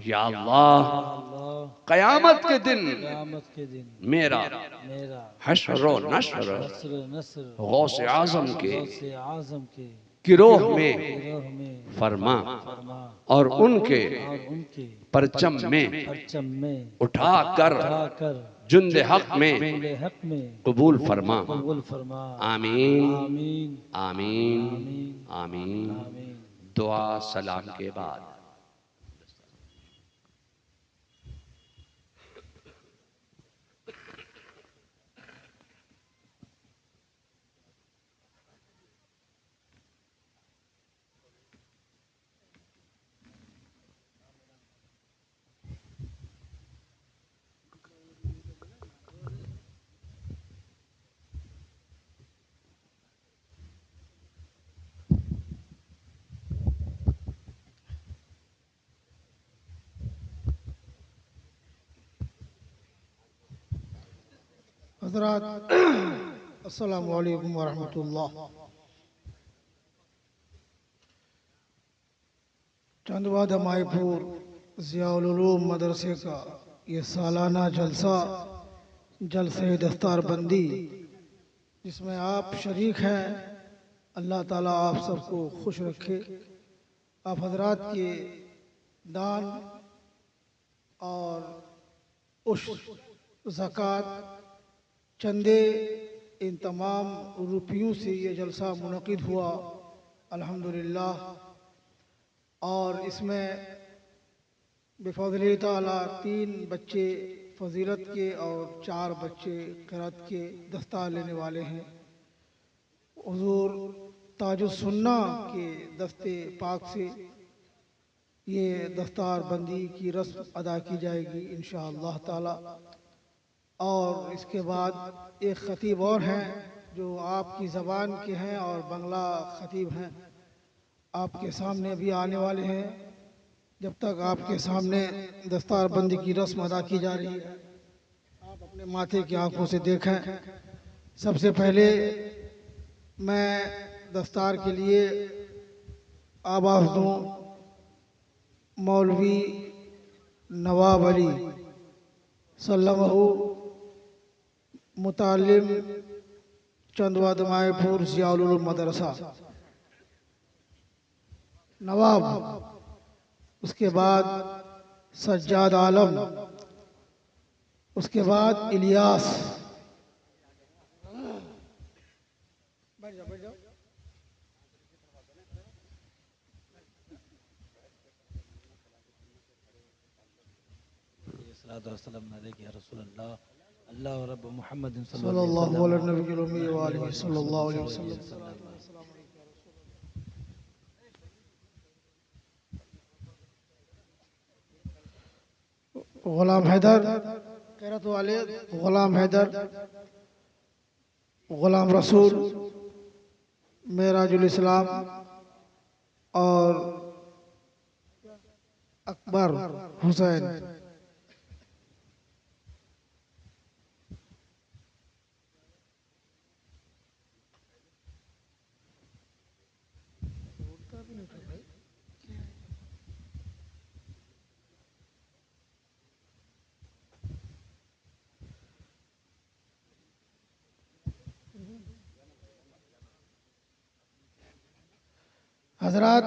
या अल्लाह क़यामत के दिन मेरा हश्र व नश्र गौसे आजम के गिरोह में फरमा और उनके परचम में उठाकर जुंदे हक में कबूल फरमा। आमीन आमीन आमीन। दुआ सलाम के बाद हज़रात अस्सलामु अलैकुम वरहमतुल्लाह। चंदवा दमाईपुर ज़ियाउल उलूम मदरसे का ये सालाना जलसा जलसे दस्तारबंदी जिसमें आप शरीक हैं, अल्लाह ताला आप सबको खुश रखे। आप हजरात के दान और उस ज़कात चंदे इन तमाम रुपयों से ये जलसा मुनक़िद हुआ अल्हम्दुलिल्लाह। और इसमें बिफ़ज़्लिल्लाह ताला 3 बच्चे फजीलत के और 4 बच्चे क़िरात के दस्तार लेने वाले हैं। हुज़ूर ताजुस सुन्ना के दस्ते पाक से ये दस्तार बंदी की रस्म अदा की जाएगी इंशाअल्लाह ताला। और इसके बाद एक ख़तीब और हैं जो आपकी ज़बान के हैं और बंगला ख़तीब हैं, आपके सामने भी आने वाले हैं। जब तक आपके सामने दस्तार बंदी की रस्म अदा की जा रही है, आप अपने माथे की आंखों से देखें। सबसे पहले मैं दस्तार के लिए आवाज़ दूँ मौलवी नवाब अली सल्लल्लाहु मुतालिम चंदवा दमाईपुर ज़ियाउल उलूम मदरसा नवाब। उसके बाद सज्जाद आलम, उसके बाद इलियास। अल्लाह और रब मोहम्मद सल्लल्लाहु अलैहि सल्लल्लाहु अलैहि वसल्लम। गुलाम हैदर क़िरात वाले, गुलाम हैदर, गुलाम रसूल, मेराजुल इस्लाम और अकबर हुसैन। हजरात,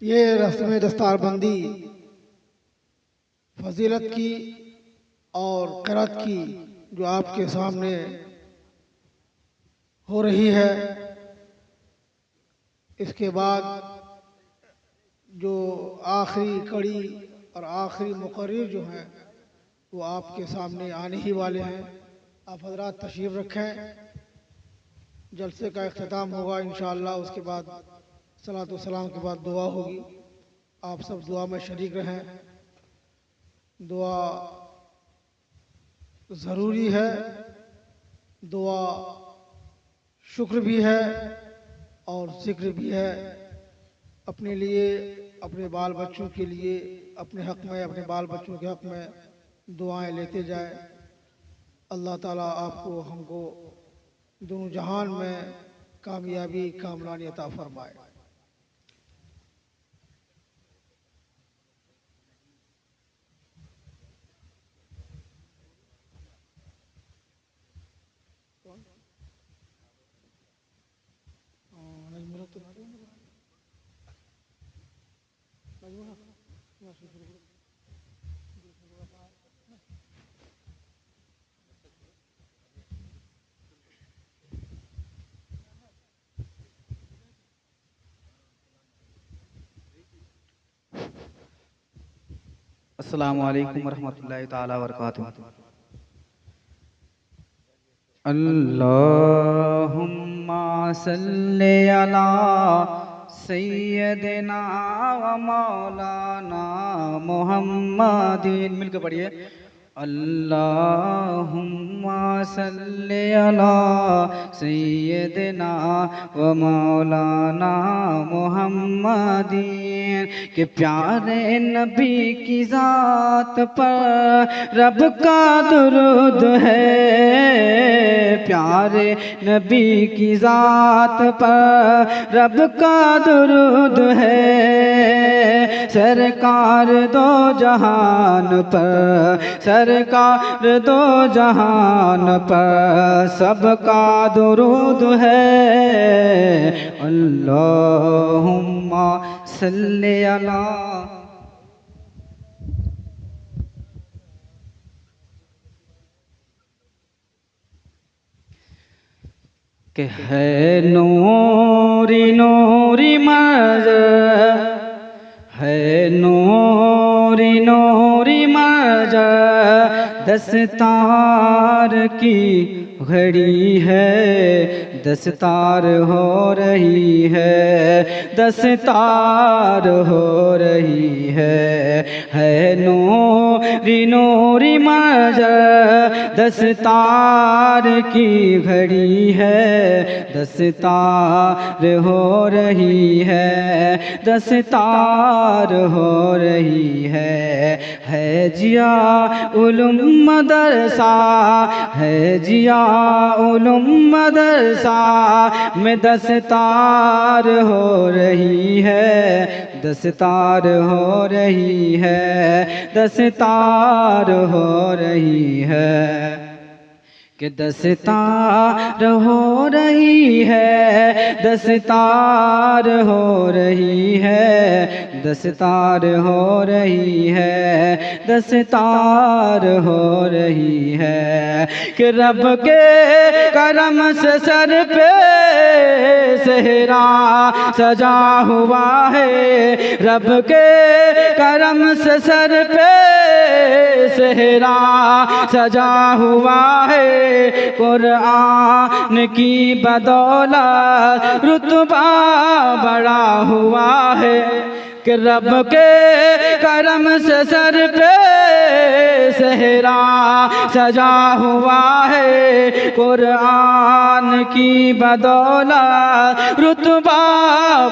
ये रस्म दस्तारबंदी फजीलत की और क़िरात की जो आपके सामने हो रही है, इसके बाद जो आखिरी कड़ी और आखिरी मुकर्रिर जो हैं वो आपके सामने आने ही वाले हैं। आप हजरात तशरीफ़ रखें। जलसे का इख्तिताम होगा इंशाअल्लाह। उसके बाद सलातो सलाम के बाद दुआ होगी। आप सब दुआ में शरीक रहें। दुआ ज़रूरी है, दुआ शुक्र भी है और ज़िक्र भी है। अपने लिए, अपने बाल बच्चों के लिए, अपने हक़ में, अपने बाल बच्चों के हक़ में दुआएं लेते जाए। अल्लाह ताला आपको हमको दोनों जहान में कामयाबी कामरानी अता फरमाए। अस्सलामु अलैकुम वरहमतुल्लाहि ताला वबरकातुहू। अल्लाहुम्मा सल्ली अला सय्यदिना व मौलाना मुहम्मदिन। मिलकर पढ़िए। अल्लाहुम्मा सल्ले अला सय्यदना व मौलाना मुहम्मदीन के प्यारे नबी की ज़ात पर रब का दुरूद है, प्यारे नबी की ज़ात पर रब का दुरूद है। सरकार दो जहान पर, सरकार दो जहान पर सबका दुरूद है। अल्लाहुम्मा सल्ले अला के है नूरी नूरी मज़र, है नूरी नूरी मज़र, दस्तार की घड़ी है, दस्तार हो रही है, दस्तार हो रही है नूरी नूरी मज़र, दस्तार की घड़ी है, दस्तार हो रही है, दस्तार हो रही है जिया उलुम मदरसा, है जिया उलुम मदरसा में दस्तार हो रही है, दस्तार हो रही है, दस्तार हो रही है कि दस्तार हो रही है, दस्तार हो रही है, दस्तार हो रही है, दस्तार हो रही है कि रब के करम से सर पे सेहरा सजा हुआ है, रब के करम से सर पे सेहरा सजा हुआ है। कुरान की बदौलत रुतबा बड़ा हुआ है कि रब के करम से सर पे सेहरा सजा हुआ है। कुरान की बदौलत रुतबा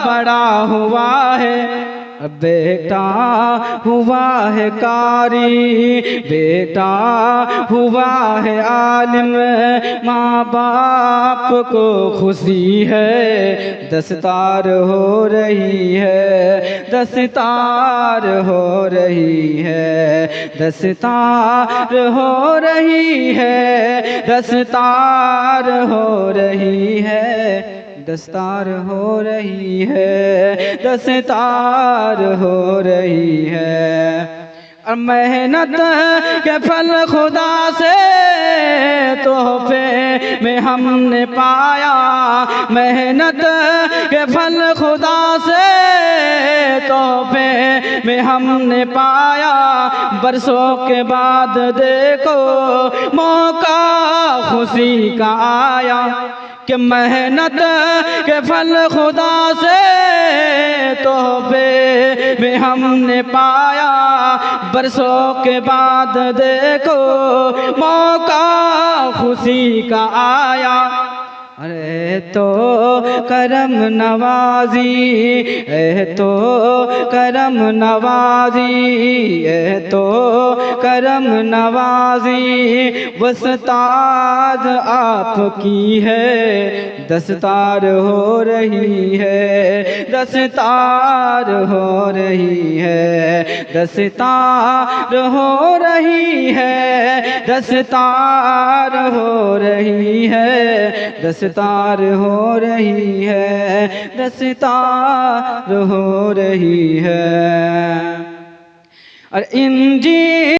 बड़ा हुआ है। बेटा हुआ है कारी, बेटा हुआ है आलिम, माँ बाप को खुशी है, दस्तार हो रही है, दस्तार हो रही है, दस्तार हो रही है, दस्तार हो रही है, दस्तार हो रही है, दस्तार हो रही है। और मेहनत के फल खुदा से तोहफे में हमने पाया, मेहनत के फल खुदा से तोहफे में हमने पाया। बरसों के बाद देखो मौका खुशी का आया कि मेहनत के फल खुदा से तोहफे में हमने पाया। बरसों के बाद देखो मौका खुशी का आया। अरे तो करम नवाजी, तो करम नवाजी, तो करम नवाजी, वस्ताद आपकी है, दस्तार हो रही है, दस्तार हो रही है, दस्तार हो रही है, दस्तार हो रही है, दस्तार हो रही है, दस्तार हो रही है। और इंजी